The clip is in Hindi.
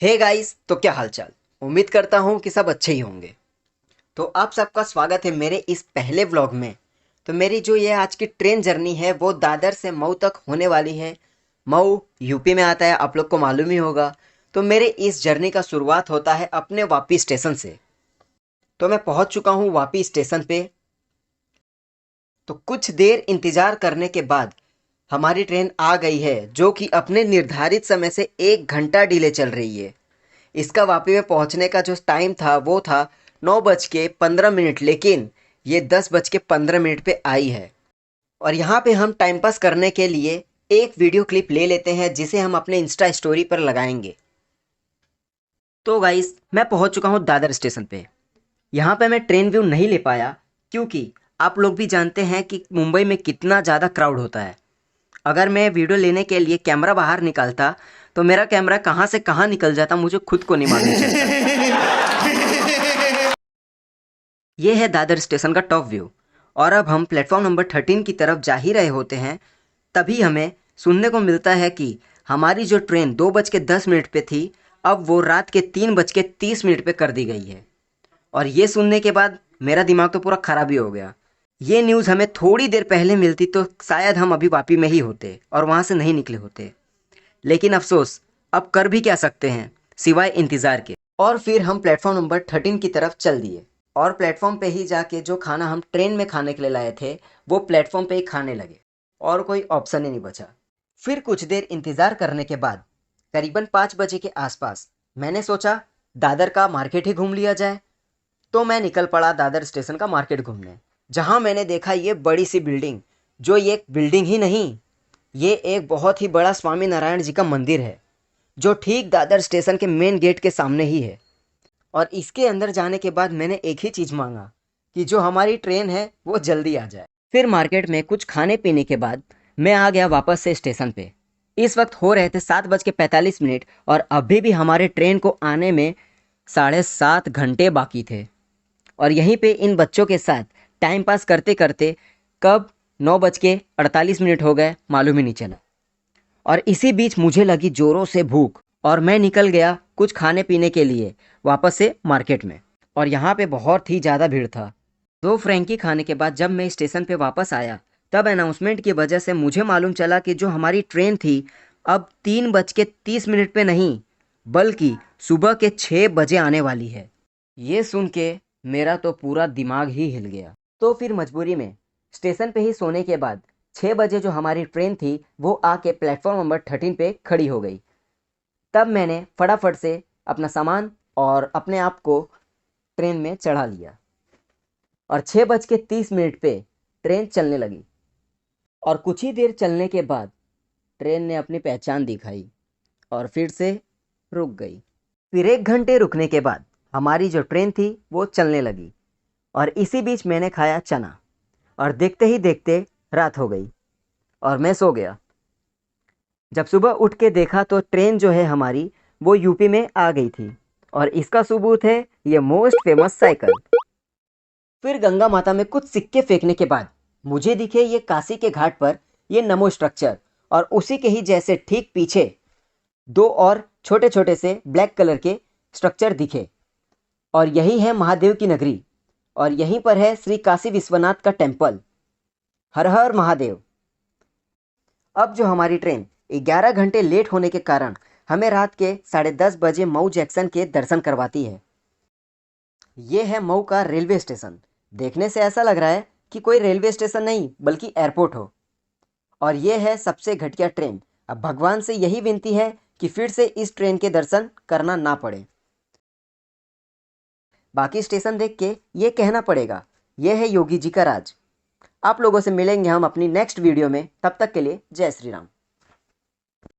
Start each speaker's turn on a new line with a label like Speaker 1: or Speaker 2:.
Speaker 1: हे गाइस, तो क्या हालचाल। उम्मीद करता हूँ कि सब अच्छे ही होंगे। तो आप सबका स्वागत है मेरे इस पहले व्लॉग में। तो मेरी जो ये आज की ट्रेन जर्नी है वो दादर से मऊ तक होने वाली है। मऊ यूपी में आता है, आप लोग को मालूम ही होगा। तो मेरे इस जर्नी का शुरुआत होता है अपने वापी स्टेशन से। तो मैं पहुंच चुका हूँ वापी स्टेशन पे। तो कुछ देर इंतज़ार करने के बाद हमारी ट्रेन आ गई है, जो कि अपने निर्धारित समय से 1 घंटा डिले चल रही है। इसका वापी में पहुंचने का जो टाइम था वो था 9:15, लेकिन ये 10:15 पे आई है। और यहाँ पे हम टाइम पास करने के लिए एक वीडियो क्लिप ले लेते हैं जिसे हम अपने इंस्टा स्टोरी पर लगाएंगे। तो गाइस, मैं पहुंच चुका हूँ दादर स्टेशन पे। यहाँ पे मैं ट्रेन व्यू नहीं ले पाया क्योंकि आप लोग भी जानते हैं कि मुंबई में कितना ज़्यादा क्राउड होता है। अगर मैं वीडियो लेने के लिए कैमरा बाहर निकालता तो मेरा कैमरा कहाँ से कहाँ निकल जाता मुझे खुद को नहीं मालूम चलता। ये है दादर स्टेशन का टॉप व्यू। और अब हम प्लेटफॉर्म नंबर 13 की तरफ जा ही रहे होते हैं, तभी हमें सुनने को मिलता है कि हमारी जो ट्रेन 2:10 पे थी, अब वो रात के 3:30 पे कर दी गई है। और ये सुनने के बाद मेरा दिमाग तो पूरा खराब ही हो गया। ये न्यूज़ हमें थोड़ी देर पहले मिलती तो शायद हम अभी वापी में ही होते और वहाँ से नहीं निकले होते। लेकिन अफसोस, अब कर भी क्या सकते हैं सिवाय इंतज़ार के। और फिर हम प्लेटफॉर्म नंबर 13 की तरफ चल दिए। और प्लेटफॉर्म पे ही जाके जो खाना हम ट्रेन में खाने के लिए लाए थे वो प्लेटफॉर्म पे ही खाने लगे। और कोई ऑप्शन ही नहीं बचा। फिर कुछ देर इंतज़ार करने के बाद करीबन 5 बजे के आसपास मैंने सोचा दादर का मार्केट ही घूम लिया जाए। तो मैं निकल पड़ा दादर स्टेशन का मार्केट घूमने, जहाँ मैंने देखा ये बड़ी सी बिल्डिंग, जो ये एक बिल्डिंग ही नहीं, ये एक बहुत ही बड़ा स्वामी नारायण जी का मंदिर है, जो ठीक दादर स्टेशन के मेन गेट के सामने ही है। और इसके अंदर जाने के बाद मैंने एक ही चीज़ मांगा कि जो हमारी ट्रेन है वो जल्दी आ जाए। फिर मार्केट में कुछ खाने पीने के बाद मैं आ गया वापस से स्टेशन पे। इस वक्त हो रहे थे 7:45 और अभी भी हमारे ट्रेन को आने में 7.5 घंटे बाकी थे। और यहीं पे इन बच्चों के साथ टाइम पास करते करते कब 9:48 हो गए मालूम ही नहीं चला। और इसी बीच मुझे लगी जोरों से भूख और मैं निकल गया कुछ खाने पीने के लिए वापस से मार्केट में। और यहाँ पे बहुत ही ज़्यादा भीड़ था। 2 फ्रेंकी खाने के बाद जब मैं स्टेशन पे वापस आया, तब अनाउंसमेंट की वजह से मुझे मालूम चला कि जो हमारी ट्रेन थी अब 3:30 पे नहीं, बल्कि सुबह के 6 बजे आने वाली है। ये सुन के मेरा तो पूरा दिमाग ही हिल गया। तो फिर मजबूरी में स्टेशन पे ही सोने के बाद 6 बजे जो हमारी ट्रेन थी वो आके प्लेटफॉर्म नंबर 13 पे खड़ी हो गई। तब मैंने फटाफट से अपना सामान और अपने आप को ट्रेन में चढ़ा लिया। और 6:30 पे ट्रेन चलने लगी। और कुछ ही देर चलने के बाद ट्रेन ने अपनी पहचान दिखाई और फिर से रुक गई। फिर 1 घंटे रुकने के बाद हमारी जो ट्रेन थी वो चलने लगी। और इसी बीच मैंने खाया चना। और देखते ही देखते रात हो गई और मैं सो गया। जब सुबह उठ के देखा तो ट्रेन जो है हमारी वो यूपी में आ गई थी। और इसका सबूत है ये मोस्ट फेमस साइकिल। फिर गंगा माता में कुछ सिक्के फेंकने के बाद मुझे दिखे ये काशी के घाट पर ये नमो स्ट्रक्चर, और उसी के ही जैसे ठीक पीछे 2 और छोटे छोटे से ब्लैक कलर के स्ट्रक्चर दिखे। और यही है महादेव की नगरी। और यहीं पर है श्री काशी विश्वनाथ का टेम्पल। हर हर महादेव। अब जो हमारी ट्रेन 11 घंटे लेट होने के कारण हमें रात के 10:30 बजे मऊ जंक्शन के दर्शन करवाती है। ये है मऊ का रेलवे स्टेशन। देखने से ऐसा लग रहा है कि कोई रेलवे स्टेशन नहीं बल्कि एयरपोर्ट हो। और ये है सबसे घटिया ट्रेन। अब भगवान से यही विनती है कि फिर से इस ट्रेन के दर्शन करना ना पड़े। बाकी स्टेशन देख के ये कहना पड़ेगा, ये है योगी जी का राज। आप लोगों से मिलेंगे हम अपनी नेक्स्ट वीडियो में। तब तक के लिए जय श्री राम।